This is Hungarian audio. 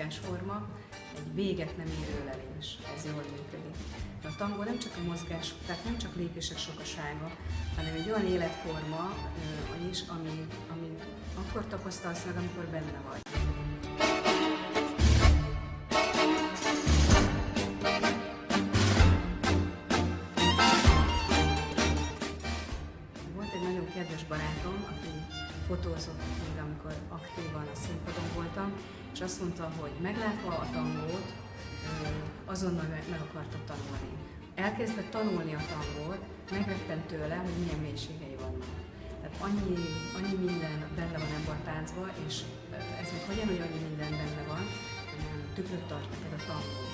mozgásforma, egy véget nem érő ölelés, ez jól működik. De a tangó nem csak a mozgás, tehát nem csak lépések sokasága, hanem egy olyan életforma is, ami akkor tapasztalsz meg, amikor benne vagy. Volt egy nagyon kedves barátom, aki fotózott még, amikor aktívan a színpadon voltam, és azt mondta, hogy meglátva a tangót, azonnal meg akarta tanulni. Elkezdett tanulni a tangót, megvettem tőle, hogy milyen mélységei vannak. Tehát annyi minden benne van ebben a táncban, és ez még hogyan, hogy annyi minden benne van, tükröt tart neked a tangó.